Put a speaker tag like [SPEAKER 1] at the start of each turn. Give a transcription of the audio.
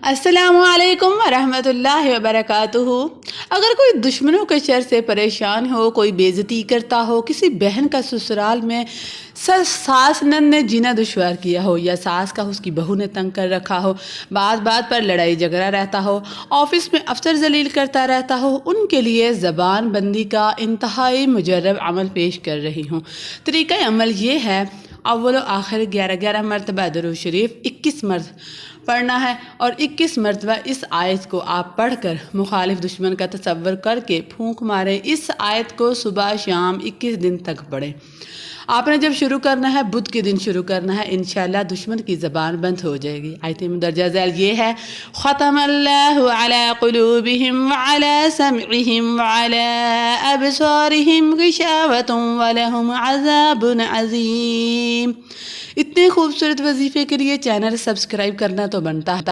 [SPEAKER 1] السلام علیکم ورحمۃ اللہ وبرکاتہ۔ اگر کوئی دشمنوں کے شر سے پریشان ہو، کوئی بے عزتی کرتا ہو، کسی بہن کا سسرال میں ساس نند نے جینا دشوار کیا ہو، یا ساس کا اس کی بہو نے تنگ کر رکھا ہو، بات بات پر لڑائی جھگڑا رہتا ہو، آفس میں افسر ذلیل کرتا رہتا ہو، ان کے لیے زبان بندی کا انتہائی مجرب عمل پیش کر رہی ہوں۔ طریقہ عمل یہ ہے: اول و آخر 11 مرتبہ درود شریف 21 پڑھنا ہے، اور 21 مرتبہ اس آیت کو آپ پڑھ کر مخالف دشمن کا تصور کر کے پھونک ماریں۔ اس آیت کو صبح شام 21 دن تک پڑھیں۔ آپ نے جب شروع کرنا ہے، بدھ کے دن شروع کرنا ہے، انشاءاللہ دشمن کی زبان بند ہو جائے گی۔ آیت مندرجہ ذیل یہ ہے: ختم اللہ علی قلوبہم وعلی سمعہم وعلی ابصارہم غشاوۃ ولہم عذاب عظیم۔ اتنے خوبصورت وظیفے کے لیے چینل سبسکرائب کرنا تو بنتا ہے۔